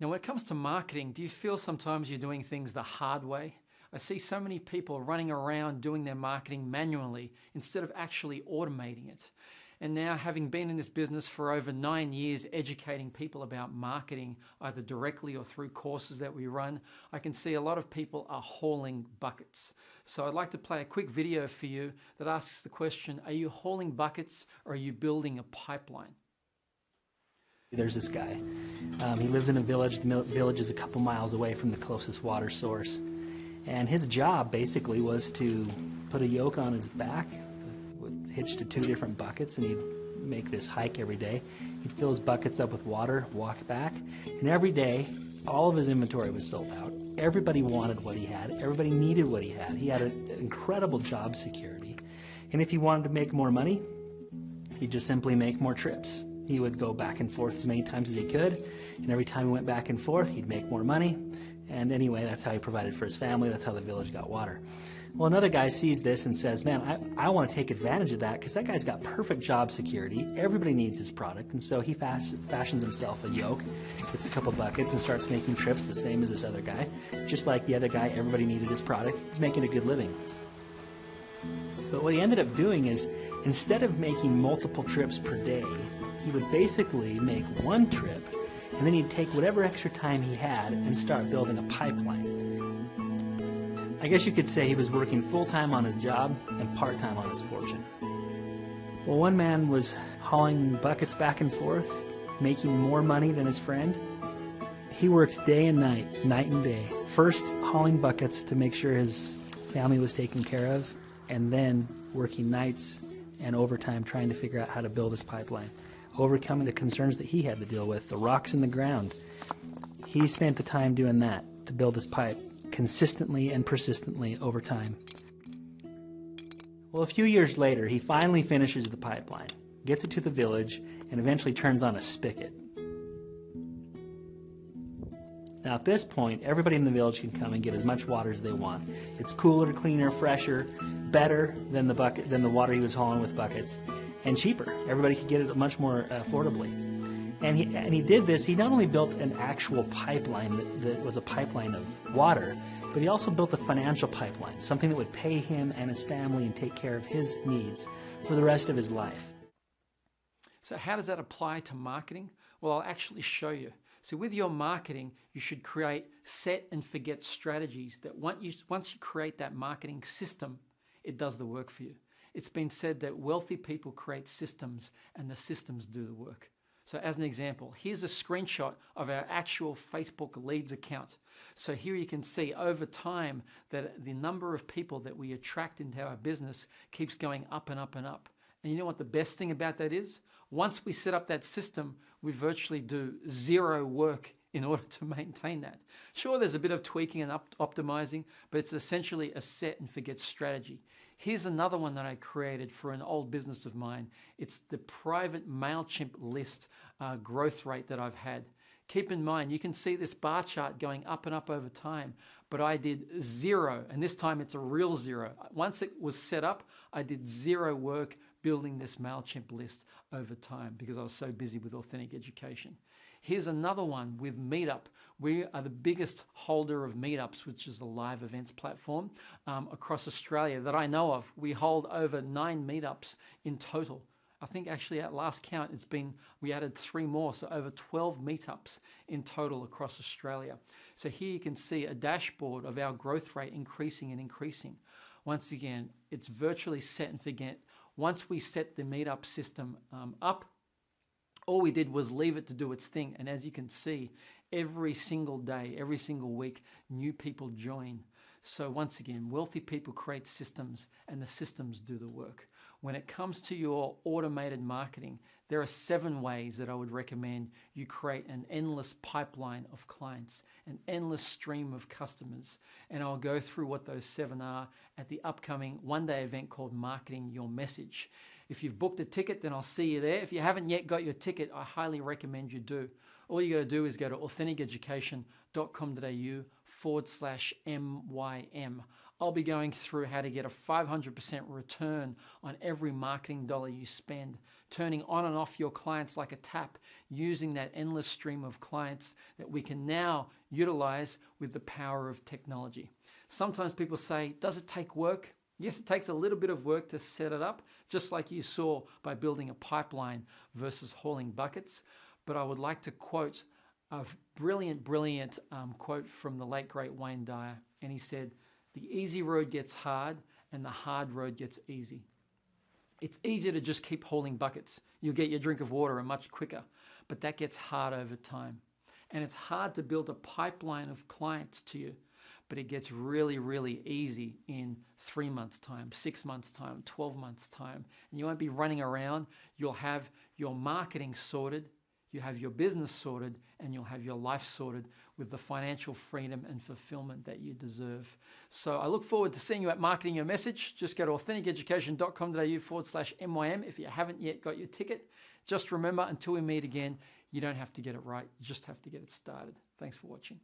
Now, when it comes to marketing, do you feel sometimes you're doing things the hard way? I see so many people running around doing their marketing manually instead of actually automating it. And now, having been in this business for over 9 years, educating people about marketing, either directly or through courses that we run, I can see a lot of people are hauling buckets. So I'd like to play a quick video for you that asks the question, are you hauling buckets or are you building a pipeline? There's this guy. He lives in a village. The village is a couple miles away from the closest water source. And his job basically was to put a yoke on his back, hitched to 2 different buckets, and he'd make this hike every day. He'd fill his buckets up with water, walk back, and every day, all of his inventory was sold out. Everybody wanted what he had. Everybody needed what he had. He had an incredible job security. And if he wanted to make more money, he'd just simply make more trips. He would go back and forth as many times as he could, and every time he went back and forth, he'd make more money. And anyway, that's how he provided for his family. That's how the village got water. Well, another guy sees this and says, man, I want to take advantage of that because that guy's got perfect job security. Everybody needs his product. And so he fashions himself a yoke, gets a couple buckets, and starts making trips the same as this other guy. Just like the other guy, everybody needed his product. He's making a good living. But what he ended up doing is, instead of making multiple trips per day, he would basically make one trip, and then he'd take whatever extra time he had and start building a pipeline. I guess you could say he was working full-time on his job and part-time on his fortune. Well, one man was hauling buckets back and forth, making more money than his friend. He worked day and night, night and day. First hauling buckets to make sure his family was taken care of, and then working nights and overtime trying to figure out how to build his pipeline, overcoming the concerns that he had to deal with, the rocks in the ground. He spent the time doing that to build his pipe consistently and persistently over time. Well, a few years later, he finally finishes the pipeline, gets it to the village, and eventually turns on a spigot. Now at this point, everybody in the village can come and get as much water as they want. It's cooler, cleaner, fresher, better than the water he was hauling with buckets, and cheaper. Everybody could get it much more affordably. And he did this. He not only built an actual pipeline that was a pipeline of water, but he also built a financial pipeline, something that would pay him and his family and take care of his needs for the rest of his life. So how does that apply to marketing? Well, I'll actually show you. So with your marketing, you should create set and forget strategies that once you create that marketing system, it does the work for you. It's been said that wealthy people create systems and the systems do the work. So as an example, here's a screenshot of our actual Facebook leads account. So here you can see over time that the number of people that we attract into our business keeps going up and up and up. And you know what the best thing about that is? Once we set up that system, we virtually do zero work in order to maintain that. Sure, there's a bit of tweaking and optimizing, but it's essentially a set and forget strategy. Here's another one that I created for an old business of mine. It's the private MailChimp list growth rate that I've had. Keep in mind, you can see this bar chart going up and up over time, but I did zero, and this time it's a real zero. Once it was set up, I did zero work building this MailChimp list over time because I was so busy with Authentic Education. Here's another one with Meetup. We are the biggest holder of Meetups, which is a live events platform across Australia that I know of. We hold over 9 Meetups in total. I think actually at last count, we added 3 more, so over 12 Meetups in total across Australia. So here you can see a dashboard of our growth rate increasing and increasing. Once again, it's virtually set and forget. Once we set the Meetup system up, all we did was leave it to do its thing. And as you can see, every single day, every single week, new people join. So once again, wealthy people create systems and the systems do the work. When it comes to your automated marketing, there are 7 ways that I would recommend you create an endless pipeline of clients, an endless stream of customers. And I'll go through what those 7 are at the upcoming one-day event called Marketing Your Message. If you've booked a ticket, then I'll see you there. If you haven't yet got your ticket, I highly recommend you do. All you got to do is go to authenticeducation.com.au/MYM. I'll be going through how to get a 500% return on every marketing dollar you spend, turning on and off your clients like a tap, using that endless stream of clients that we can now utilize with the power of technology. Sometimes people say, does it take work? Yes, it takes a little bit of work to set it up, just like you saw by building a pipeline versus hauling buckets. But I would like to quote a brilliant quote from the late, great Wayne Dyer. And he said, the easy road gets hard and the hard road gets easy. It's easier to just keep hauling buckets. You'll get your drink of water much quicker, but that gets hard over time. And it's hard to build a pipeline of clients to you, but it gets really easy in 3 months' time, 6 months' time, 12 months' time. And you won't be running around. You'll have your marketing sorted, you have your business sorted, and you'll have your life sorted with the financial freedom and fulfillment that you deserve. So I look forward to seeing you at Marketing Your Message. Just go to authenticeducation.com.au/MYM if you haven't yet got your ticket. Just remember, until we meet again, you don't have to get it right. You just have to get it started. Thanks for watching.